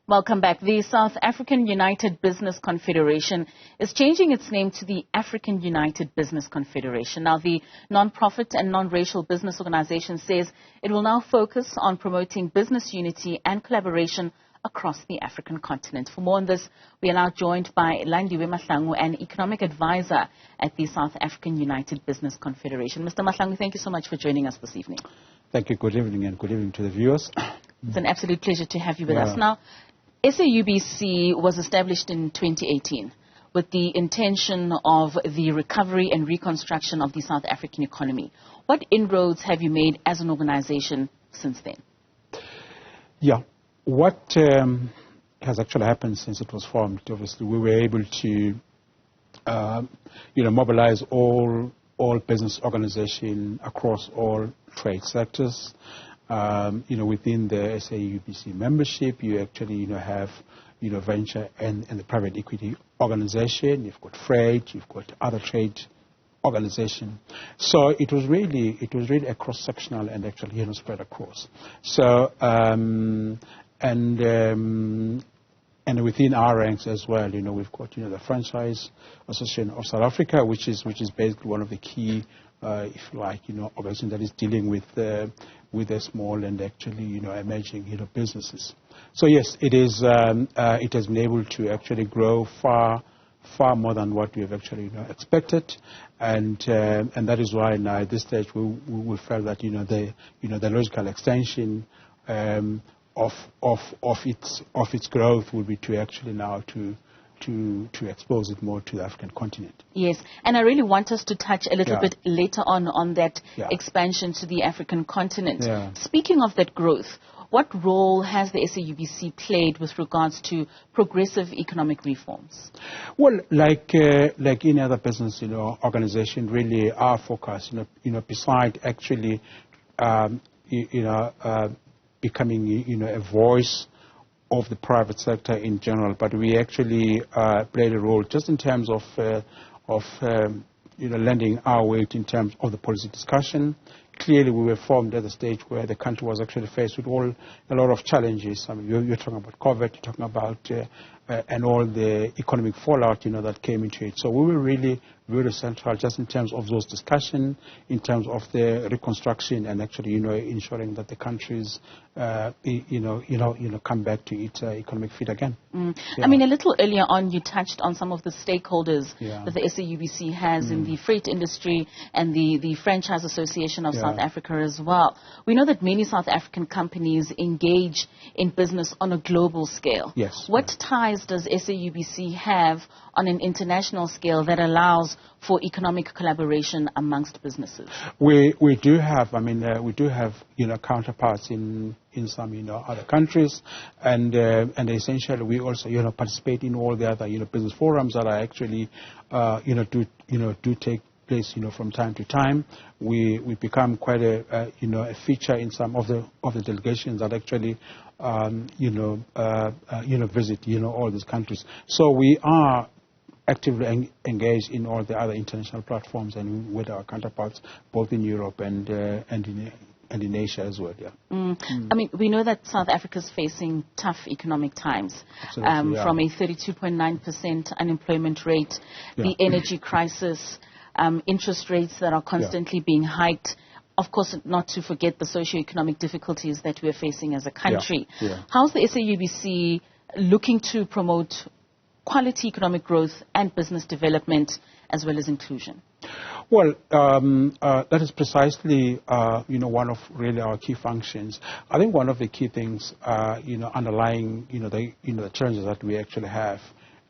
Welcome back. The South African United Business Confederation is changing its name to the African United Business Confederation. Now, the non-profit and non-racial business organization says it will now focus on promoting business unity and collaboration across the African continent. For more on this, we are now joined by Landiwe Mahlangu, an economic advisor at the South African United Business Confederation. Mr. Mahlangu, thank you so much for joining us this evening. Thank you. Good evening, and good evening to the viewers. It's an absolute pleasure to have you with us. Now, SAUBC was established in 2018 with the intention of the recovery and reconstruction of the South African economy. What inroads have you made as an organization since then? Yeah, what has actually happened since it was formed, obviously, we were able to, mobilize all business organization across all trade sectors. Within the SAUBC membership, you actually, have, venture and the private equity organization. You've got freight, you've got other trade organization. So it was really a cross-sectional and actually, spread across. So, and within our ranks as well, we've got, the Franchise Association of South Africa, which is basically one of the key, if you like, organization that is dealing with the small and actually, emerging, businesses. So yes, it is. It has been able to actually grow far more than what we have actually, expected, and that is why now at this stage we felt that the logical extension of its growth would be to actually now to expose it more to the African continent. Yes, and I really want us to touch a little bit later on that expansion to the African continent. Yeah. Speaking of that growth, what role has the SAUBC played with regards to progressive economic reforms? Well, like any other business, organization, really our focus, beside actually, becoming, a voice of the private sector in general, but we actually played a role just in terms of lending our weight in terms of the policy discussion. Clearly, we were formed at the stage where the country was actually faced with a lot of challenges. I mean, you're talking about COVID, you're talking about and all the economic fallout, that came into it. So we were really central just in terms of those discussions, in terms of the reconstruction and actually, ensuring that the countries, come back to its economic feet again. Yeah. I mean, a little earlier on, you touched on some of the stakeholders that the SAUBC has in the freight industry and the Franchise Association of South Africa as well. We know that many South African companies engage in business on a global scale. Yes. What ties does SAUBC have on an international scale that allows for economic collaboration amongst businesses? We do have, counterparts in some, other countries, and essentially we also, participate in all the other, business forums that are actually, do take place, from time to time. We become quite a feature in some of the delegations that actually, visit, all these countries. So we are actively engaged in all the other international platforms and with our counterparts, both in Europe and in Asia as well. Yeah. I mean, we know that South Africa is facing tough economic times, from a 32.9% unemployment rate, the energy crisis, interest rates that are constantly being hiked. Of course, not to forget the socio-economic difficulties that we're facing as a country. How's the SAUBC looking to promote quality economic growth and business development as well as inclusion? Well, that is precisely, one of really our key functions. I think one of the key things, underlying, the challenges that we actually have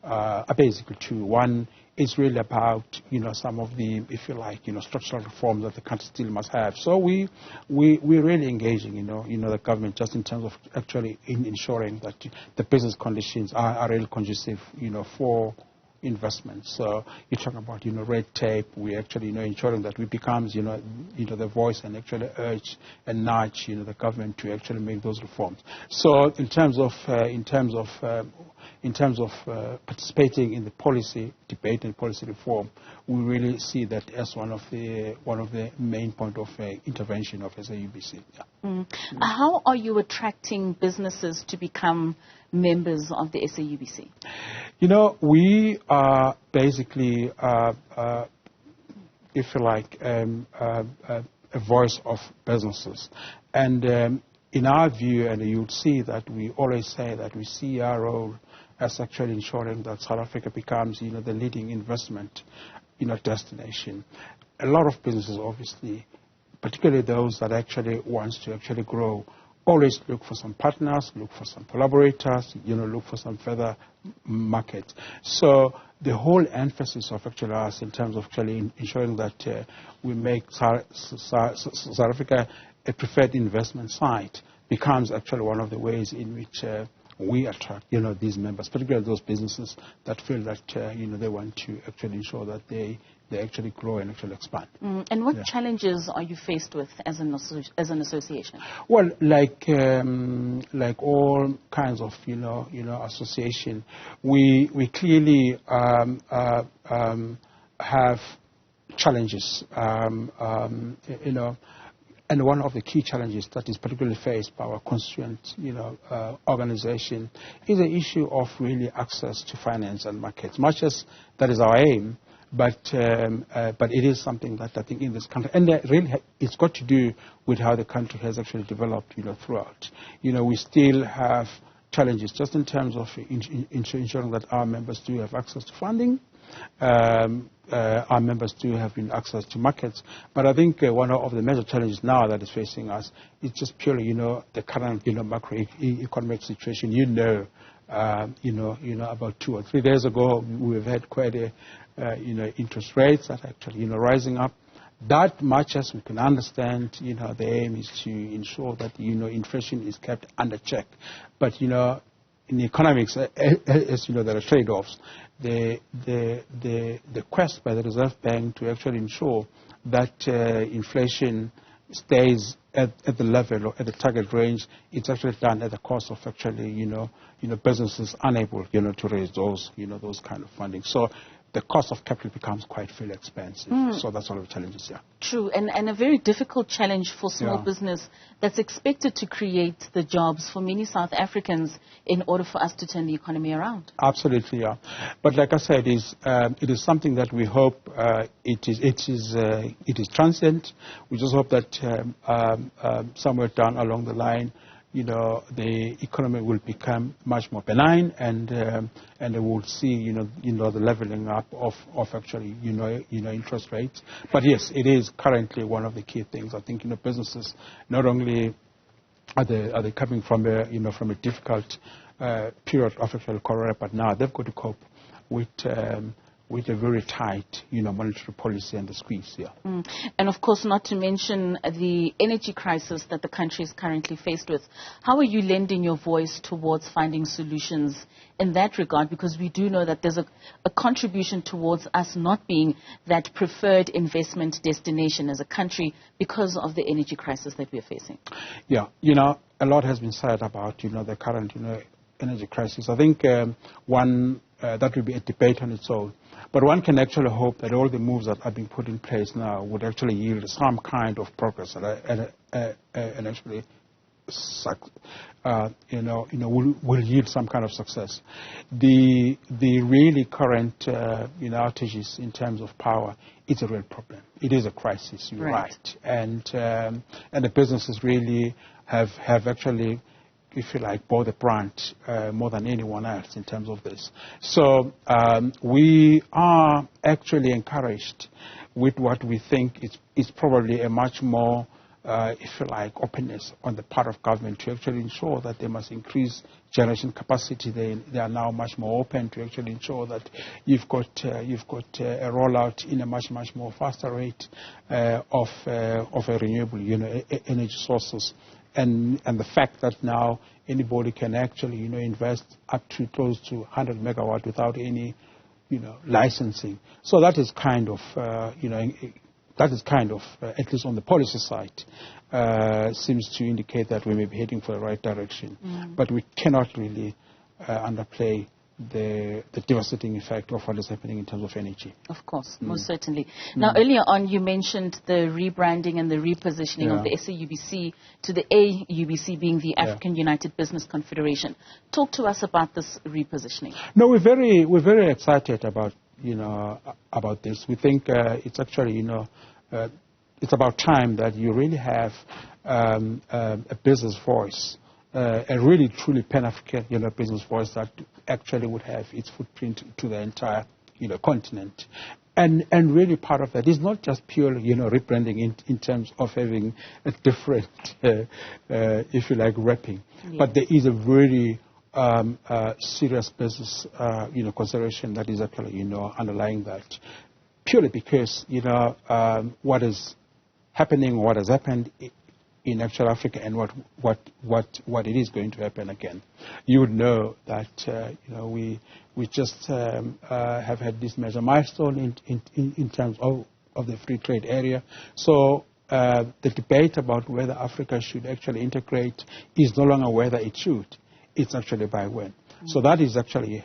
are basically two. One is really about, some of the, if you like, structural reforms that the country still must have. So we're really engaging, the government just in terms of actually ensuring that the business conditions are really conducive, for investment. So you talk about, red tape. We actually, ensuring that we becomes, the voice and actually urge and nudge, the government to actually make those reforms. So in terms of in terms of participating in the policy debate and policy reform, we really see that as one of the main point of intervention of SAUBC. Yeah. How are you attracting businesses to become members of the SAUBC? You know, we are basically, if you like, a voice of businesses. And in our view, and you would see that we always say that we see our role as actually ensuring that South Africa becomes, you know, the leading investment, you know, destination. A lot of businesses, obviously, particularly those that actually wants to actually grow, always look for some partners, look for some collaborators, you know, look for some further market. So the whole emphasis of actually us in terms of actually ensuring that we make South Africa a preferred investment site becomes actually one of the ways in which we attract, you know, these members, particularly those businesses that feel that, you know, they want to actually ensure that they actually grow and actually expand. And what challenges are you faced with as an association? Well, like all kinds of, you know, association, we clearly have challenges, you know. And one of the key challenges that is particularly faced by our constituent, you know, organization is the issue of really access to finance and markets. Much as that is our aim, but it is something that I think in this country, and really it's got to do with how the country has actually developed, you know, throughout. You know, we still have challenges just in terms of ensuring that our members do have access to funding. Our members do have access to markets, but I think one of the major challenges now that is facing us is just purely, you know, the current, you know, macroeconomic situation. You know, about 2 or 3 days ago, we've had quite a, you know, interest rates that are actually, you know, rising up. That much as we can understand, you know, the aim is to ensure that, you know, inflation is kept under check. But, you know, in economics, as you know, there are trade-offs. The quest by the Reserve Bank to actually ensure that inflation stays at the level or at the target range, it's actually done at the cost of actually, you know, businesses unable, you know, to raise those, you know, those kind of funding. So the cost of capital becomes quite fairly expensive. So that's one of the challenges, yeah. True, and a very difficult challenge for small business that's expected to create the jobs for many South Africans in order for us to turn the economy around. Absolutely, yeah. But like I said, it is something that we hope it is transient. We just hope that somewhere down along the line, you know, the economy will become much more benign, and we will see, you know, the leveling up of actually, you know, interest rates. But yes, it is currently one of the key things. I think, you know, businesses not only are they coming from a difficult period of actual corona, but now they've got to cope with a very tight, you know, monetary policy and the squeeze, yeah. And of course, not to mention the energy crisis that the country is currently faced with. How are you lending your voice towards finding solutions in that regard? Because we do know that there's a contribution towards us not being that preferred investment destination as a country because of the energy crisis that we're facing. Yeah, you know, a lot has been said about, you know, the current, you know, energy crisis. I think one that will be a debate on its own. But one can actually hope that all the moves that are being put in place now would actually yield some kind of progress and actually, will yield some kind of success. The really current, you know, outages in terms of power, it's a real problem. It is a crisis, you're right. And the businesses really have actually, if you like, bore the brunt more than anyone else in terms of this. So we are actually encouraged with what we think is probably a much more, if you like, openness on the part of government to actually ensure that they must increase generation capacity. They are now much more open to actually ensure that you've got a rollout in a much more faster rate of a renewable, you know, energy sources. And the fact that now anybody can actually, you know, invest up to close to 100 megawatt without any, you know, licensing. So that is kind of, at least on the policy side, seems to indicate that we may be heading for the right direction. But we cannot really underplay the devastating effect of what is happening in terms of energy. Of course, most certainly. Now, earlier on, you mentioned the rebranding and the repositioning of the SAUBC to the AUBC, being the African United Business Confederation. Talk to us about this repositioning. No, we're very excited about about this. We think it's actually it's about time that you really have a business voice, a really truly Pan-African business voice that actually would have its footprint to the entire continent. And really part of that is not just pure rebranding in terms of having a different, if you like, wrapping, but there is a very serious business consideration that is actually underlying that, purely because what is happening, what has happened in actual Africa, and what it is going to happen again. You would know that we just have had this major milestone in terms of the free trade area. So the debate about whether Africa should actually integrate is no longer whether it should. It's actually by when. So that is actually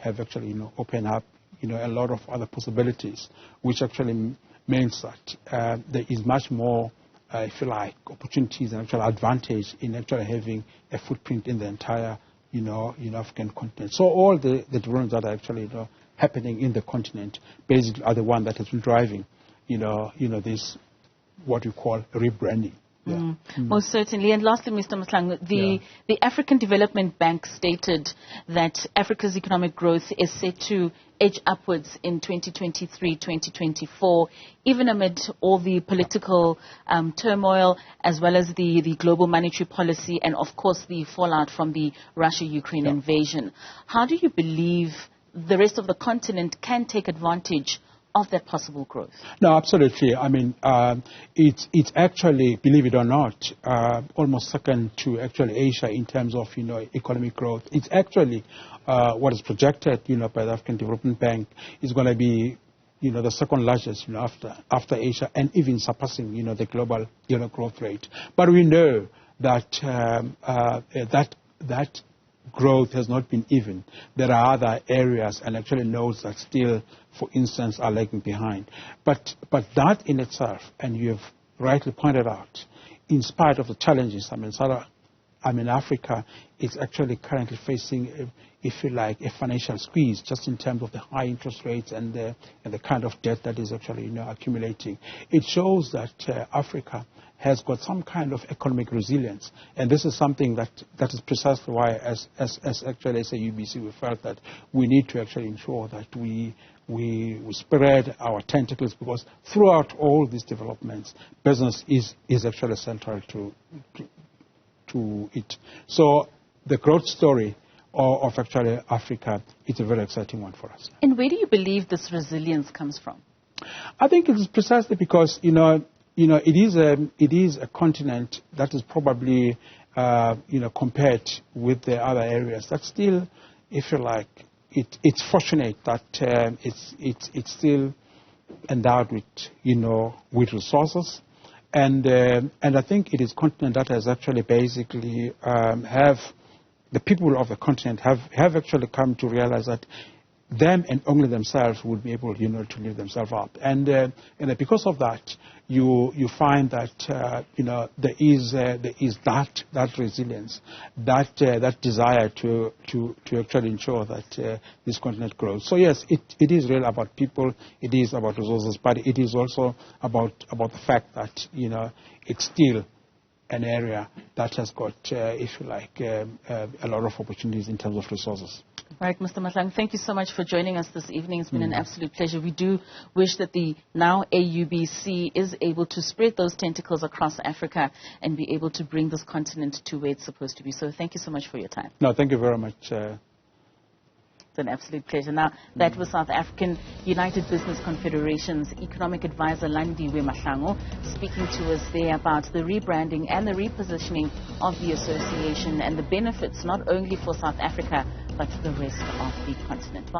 opened up a lot of other possibilities, which actually means that there is much more, if you like, opportunities and actual advantage in actually having a footprint in the entire African continent. So all the developments that are actually happening in the continent basically are the one that has been driving this what we call rebranding. Most certainly. And lastly, Mr. Mahlangu, the African Development Bank stated that Africa's economic growth is set to edge upwards in 2023-2024, even amid all the political turmoil, as well as the global monetary policy, and of course the fallout from the Russia-Ukraine invasion. How do you believe the rest of the continent can take advantage of that possible growth? No, absolutely. I mean, it's actually, believe it or not, almost second to actually Asia in terms of economic growth. It's actually what is projected by the African Development Bank is going to be the second largest after Asia, and even surpassing the global growth rate. But we know that that growth has not been even. There are other areas and actually nodes that still, for instance, are lagging behind. But that in itself, and you have rightly pointed out, in spite of the challenges, Africa is actually currently facing, if you like, a financial squeeze, just in terms of the high interest rates and the kind of debt that is actually accumulating. It shows that Africa has got some kind of economic resilience, and this is something that is precisely why, as actually as a UBC, we felt that we need to actually ensure that we spread our tentacles, because throughout all these developments, business is actually central to it. So the growth story of actually Africa is a very exciting one for us. And where do you believe this resilience comes from? I think it is precisely because it is a continent that is probably compared with the other areas that still, if you like, it's fortunate that it's still endowed with resources. And I think it is a continent that has actually basically the people of the continent have actually come to realize that them and only themselves would be able to lift themselves up. And because of that, you find that there is that resilience, that desire to actually ensure that this continent grows. So yes, it is really about people, it is about resources, but it is also about the fact that it's still an area that has got, if you like, a lot of opportunities in terms of resources. Right, Mr. Mahlangu, thank you so much for joining us this evening. It's been an absolute pleasure. We do wish that the now AUBC is able to spread those tentacles across Africa and be able to bring this continent to where it's supposed to be. So thank you so much for your time. No, thank you very much. It's an absolute pleasure. Now, that was South African United Business Confederation's economic advisor, Landiwe Mahlangu, speaking to us there about the rebranding and the repositioning of the association and the benefits not only for South Africa, but for the rest of the continent.